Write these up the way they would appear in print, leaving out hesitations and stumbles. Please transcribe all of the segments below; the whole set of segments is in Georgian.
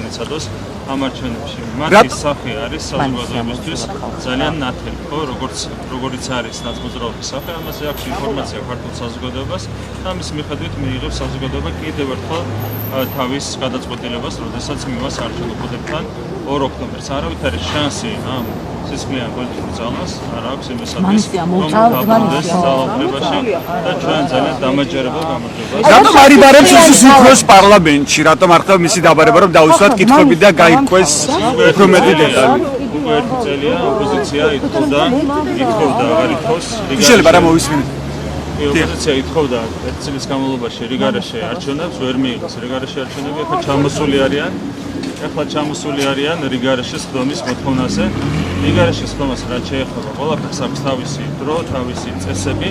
განიცადოს ამ არჩევნებში. მათი სახე არის საზოგადოებისთვის ძალიან ნათელი, ხო, როგორც არის ნაცმოძრაობის სახე, ამაზე აქვს ინფორმაცია ქართულ საზოგადოებას და ამის მიხედვით მიიღებს საზოგადოება კიდევ ერთხელ თავის გადაწყვეტილებას, როდესაც მივას არჩევნებთან 2 ოქტომბერს. არავით არის შანსი ამ სისხლიან პოლიტიკურ ძალას არ აქვს იმისათვის, რომ დაბრუნდეს ძალაუფლებაში და ჩვენ ძალიან დამაჯერებელ გამარჯვებას. რატომ არიბარებს ის უფროს პარლამენტში? რატომ არ ხდება მისი დაბარება, რომ დაუსვათ კითხვები და გაიკვეს უფრო მეტი დეტალი? უკვე 1 წელია ოპოზიცია ითხოვდა აღარ ითხოვს. შეიძლება რა მოვისმინეთ? ოპოზიცია ითხოვდა 1 წლის განმავლობაში რიგარეშე არჩევნებს, ვერ მიიღეს რიგარეშე არჩევნები, ახლა ჩამოსული არიან რიგარეშეს ხდომის მოთხოვნაზე. რიგარეშეს ხდომას რაც შეეხება, ყველაფერს აქვს თავისი დრო, თავისი წესები.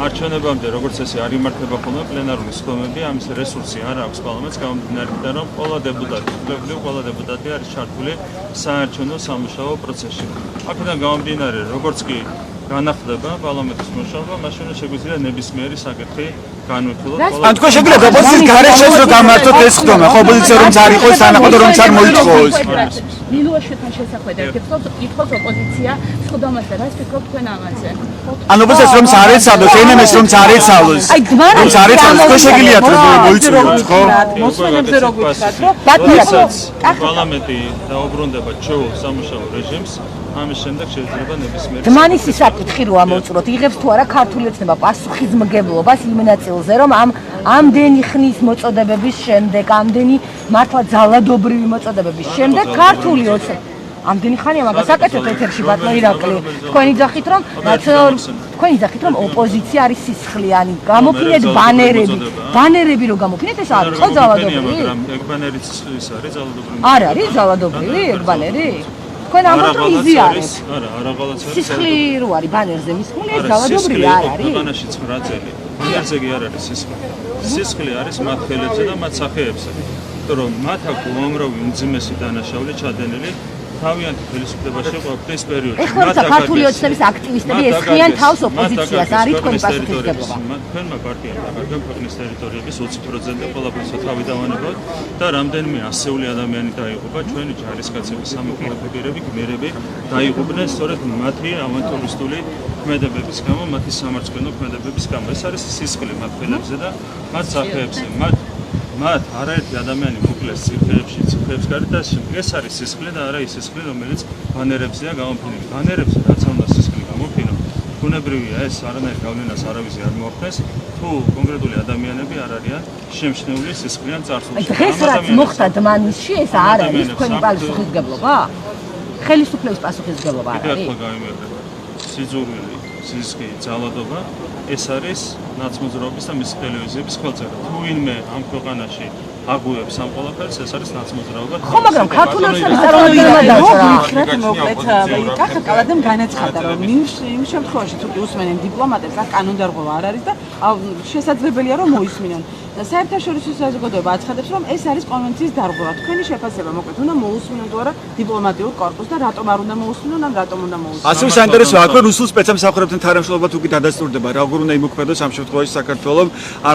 არჩევნებამდე როგორც ესე არ იმართება ხოლმე პლენარული ხდომები, ამის რესურსი არ აქვს პარლამენტს, გამომდინარე იქიდან, რომ ყველა დეპუტატი არის ჩართული საარჩევნო სამუშაო პროცესში. აქედან გამომდინარე, როგორც კი განახლდება პარლამენტის მუშაობა, მაშინ შეგვიძლია ნებისმიერი საკითხი განვიხილოთ. ან თქვენ შეგიძლიათ ოპოზიციის გარეშეც რომ გამართოთ ეს ხდომა, ხო ოპოზიცია რომ არ იყოს თანაყოდ რომ არ მოითხოვოს. მინუაშთან შესახვედრად ითხოვს ოპოზიცია ხდომას და რას ფიქრობთ თქვენ ამაზე? ან ოპოზიციას რომ არ ეცადოს, ენემეს რომ არ ეცადოს. რომ არ ეცადოს, თქვენ შეგიძლიათ რომ მოიწვიოთ, ხო? მოსმენებზე რო გითხრათ, რომ პარლამენტი დაუბრუნდება ჩეულ სამუშაო რეჟიმს, ამის შემდეგ შეიძლება ნებისმიერი დმანისი საკითხი რო ამოვწუროთ, იღებს თუ არა ქართული ოცნება პასუხისმგებლობას იმ ნაწილზე, რომ ამდენი ხნის მოწოდებების შემდეგ, ამდენი მართლა ძალადობრივი მოწოდებების შემდეგ ქართული ოცნება ამდენი ხანია მაგას აკეთებთ ეთერში ბატონო ირაკლი. თქვენ იძახით რომ ოპოზიცია არის სისხლიანი. გამოფინეთ ბანერები რო გამოფინეთ, ეს არის ხო ძალადობრივი? ეგ ბანერიც ის არის ძალადობრივი. არ არის ძალადობრივი ეგ ბანერი? თქვენ ამბობთ რომ იზიარეთ. არა, რაღაცა არის. სისხლი რო არის ბანერზე მისხული, ეს ძალადობრივი არ არის. ქვეყანაში 9 წელი. ბანერზე კი არ არის სისხლი. სისხლი არის მათ ხელებზე და მათ სახეებზე. იმიტომ რომ მათ აქვს უამრავი უმძიმესი დანაშაული ჩადენილი თავიანთი ხელისუფლებაში ყოფნის პერიოდში. ეხლა ქართული ოცნების აქტივისტები ესხიან თავს ოპოზიციას, არის თქვენი პასუხისმგებლობა. თქვენმა პარტიამ დაკარგა ქვეყნის ტერიტორიების 20% ყველაფერს თავი დავანებოთ და რამდენიმე ასეული ადამიანი დაიღუპა, ჩვენი ჯარისკაცები, სამოქალაქეები, გმირები დაიღუპნენ სწორედ მათი ავანტურისტული ქმედებების გამო, მათი სამარცხვინო ქმედებების გამო. ეს არის სისხლი მათ ხელებზე და მათ სახეებზე. მათ არაერთი ადამიანი მოკლეს ციხეებს გარეთ და ეს არის სისხლი და არა ის სისხლი, რომელიც ბანერებზეა გამოფენილი. ბანერებზე რაც უნდა სისხლი გამოფინო, ბუნებრივია ეს არანაირ გავლენას არავის არ მოახდენს, თუ კონკრეტული ადამიანები არ არიან შემჩნეული სისხლიან წარსულში. დღეს რაც მოხდა დმანისში, ეს არ არის თქვენი პასუხისმგებლობა? ხელისუფლების პასუხისმგებლობა არ არის? ერთხელ გამიმეორება. სიძულვილი, სისხლი, ძალადობა ეს არის ნაცმოძრაობის და მისი ტელევიზიების ხელწერა. თუ ვინმე ამ ქვეყანაში აგუებს ამ ყველაფერს, ეს არის ნაცმოძრაობა. ხო, მაგრამ ქართული ოცნების წარმომადგენელმა დაწერა. მოკლედ კახა კალადემ განაცხადა, რომ იმ შემთხვევაში თუ უსმენენ დიპლომატებს, აქ კანონდარღვევა არ არის და შესაძლებელია რომ მოისმინონ. საერთაშორისო საზოგადოება აცხადებს, რომ ეს არის კონვენციის დარღვევა. თქვენი შეფასება მოკლედ უნდა მოусმინონ თუ არა დიპლომატიურ კორპუსს და რატომ არ უნდა მოусმინონ, ან რატომ უნდა მოусმინონ? ასევე საინტერესოა, აქვე რუსულ სპეცსამსახურებთან თანამშრომლობა თუ კი დადასტურდება, როგორ უნდა იმოქმედოს ამ შემთხვევაში საქართველოს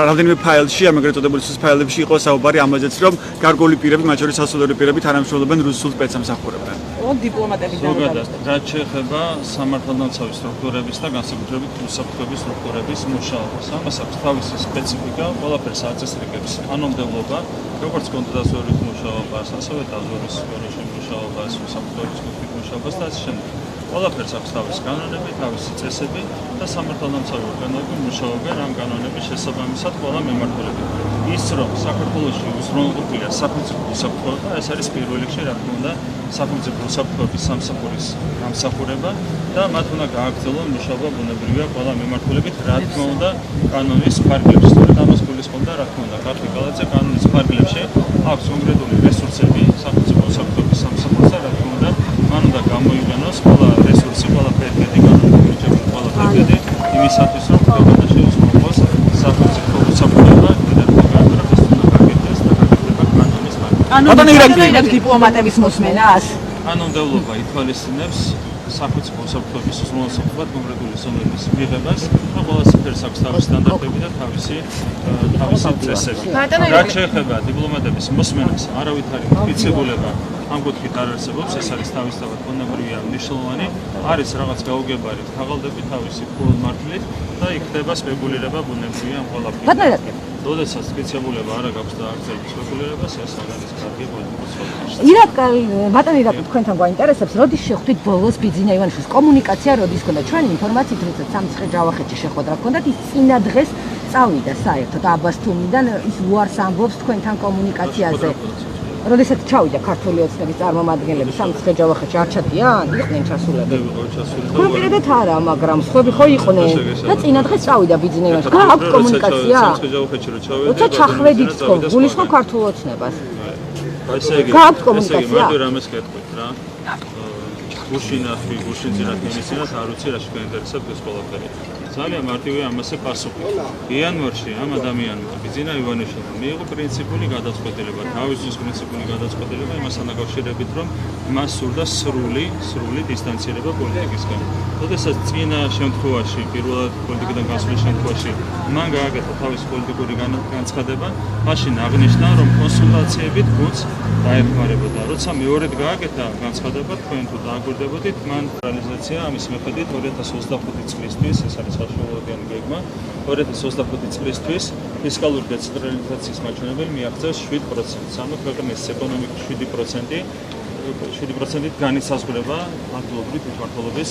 რამდენიმე ფაილში, ამაგრეთ წოდებული რუსულ ფაილებში იყო საუბარი ამაზეც, რომ გარკვეული პირები, მათ შორის სასულიერო პირები თანამშრომლობენ რუსულ სპეცსამსახურებთან. დიპლომატები ზოგადად, რაც შეეხება სამართალდამცავი სტრუქტურების და განსაკუთრებით უსაფრთხოების სტრუქტურების მუშაობას, ამას აქვს თავისი სპეციფიკა, ყველაფერს აწესრიგებს კანონმდებლობა, როგორც კონტრდაზვერვის მუშაობას, ასევე დაზვერვის სფეროში მუშაობას, უსაფრთხოების კუთხით მუშაობას და ასე შემდეგ. ყველაფერს აქვს თავისი კანონები, თავისი წესები და სამართალდამცავი ორგანოები მუშაობენ ამ კანონების შესაბამისად ყველა მემართულებით. ის რომ საქართველოში უზრუნველყოფილია სახელმწიფო უსაფრთხოება, ეს არის პირველ რიგში, რა თქმა უნდა, სახელმწიფო უსაფრთხოების სამსახურის გამსახურება და მათ უნდა გააგრძელონ მუშაობა ბუნებრივია ყველა მემართულებით, რა თქმა უნდა, კანონის ფარგლებში. სწორედ ამას გულისხმობდა, რა თქმა უნდა, ქართული კალათზე კანონის ფარგლებში აქვს კონკრეტული რესურსები სახელმწიფო უსაფრთხოების სამსახურს და რა თქმა უნდა, მან უნდა გამოიყენოს ყველა რესურსი, ყველა ფერგედი, კანონით მიჩნეული ყველა ფერგედი იმისათვის, რომ ქვეყანაში უზრუნველყოს სახელმწიფო უსაფრთხოება. ანუ დიპლომატების მოსმენას კანონმდებლობა ითვალისწინებს სახელმწიფო უსაფრთხოების უზრუნველყოფად კონკრეტული ზონების მიღებას და ყველა სფეროს აქვს თავისი სტანდარტები და თავისი წესები. რაც შეეხება დიპლომატების მოსმენას, არავითარი მტკიცებულება ამ კუთხით არ არსებობს, ეს არის თავისთავად ბუნებრივია მნიშვნელოვანი, არის რაღაც გაუგებარი თაღალდები თავისი მართლით და იქნება სპეკულირება ბუნებრივია ამ ყველაფერთან. როდესაც სპეციალურება არ აქვს და არ ძლებს სპეკულირებას, ეს არ არის კარგი პოლიტიკის ირაკლი, ბატონი ირაკლი, თქვენთან გვაინტერესებს, როდის შეხვდით ბოლოს ბიძინა ივანიშვილის კომუნიკაცია, როდის ქონდა ჩვენი ინფორმაციით, როდესაც სამცხე ჯავახეთში შეხვედრა ქონდათ, ის წინა დღეს წავიდა საერთოდ აბასთუმიდან, ის უარს ამბობს თქვენთან კომუნიკაციაზე. როდესაც ჩავიდა ქართული ოცნების წარმომადგენლები სამცხე ჯავახეთში არ ჩადიან, იყვნენ ჩასულები. კონკრეტულად არა, მაგრამ სხვები ხო იყვნენ და წინა დღეს წავიდა ბიძინა ივანიშვილი. გააქვთ კომუნიკაცია? სამცხე ჯავახეთში რო ჩავედი, როცა ჩახვედით თქო, გულისხმობ ქართულ ოცნებას. ესე იგი, გააქვთ კომუნიკაცია? მარტო რამეს გეტყვით რა. გუშინათი, გუშინძინათ იმისინათ არ ვიცი რა შეგვეინტერესებს ეს ყველაფერი. ძალიან მარტივია ამასე პასუხი. იანვარში ამ ადამიანმა ბიძინა ივანიშვილმა მიიღო პრინციპული გადაწყვეტილება, თავისთვის პრინციპული გადაწყვეტილება იმასთან დაკავშირებით, რომ მას სურდა სრული დისტანცირება პოლიტიკისგან. როდესაც წინა შემთხვევაში, პირველად პოლიტიკიდან გასვლის შემთხვევაში, მან გააკეთა თავის პოლიტიკური განცხადება, მაშინ აღნიშნა, რომ კონსულტაციებით გუნდს დაეხმარებოდა. როცა მეორედ გააკეთა განცხადება, თქვენ თუ დააგვირდებოდით, მან რეალიზაცია ამის მიხედვით 2025 წლისთვის, ეს არის საშუალოებიანი გეგმა, 2025 წლისთვის ფისკალური დეცენტრალიზაციის მაჩვენებელი მიაღწევს 7%. ანუ ქვეყნის ეკონომიკის 7%-ით განისაზღვრება ადგილობრივი თვითმმართველობის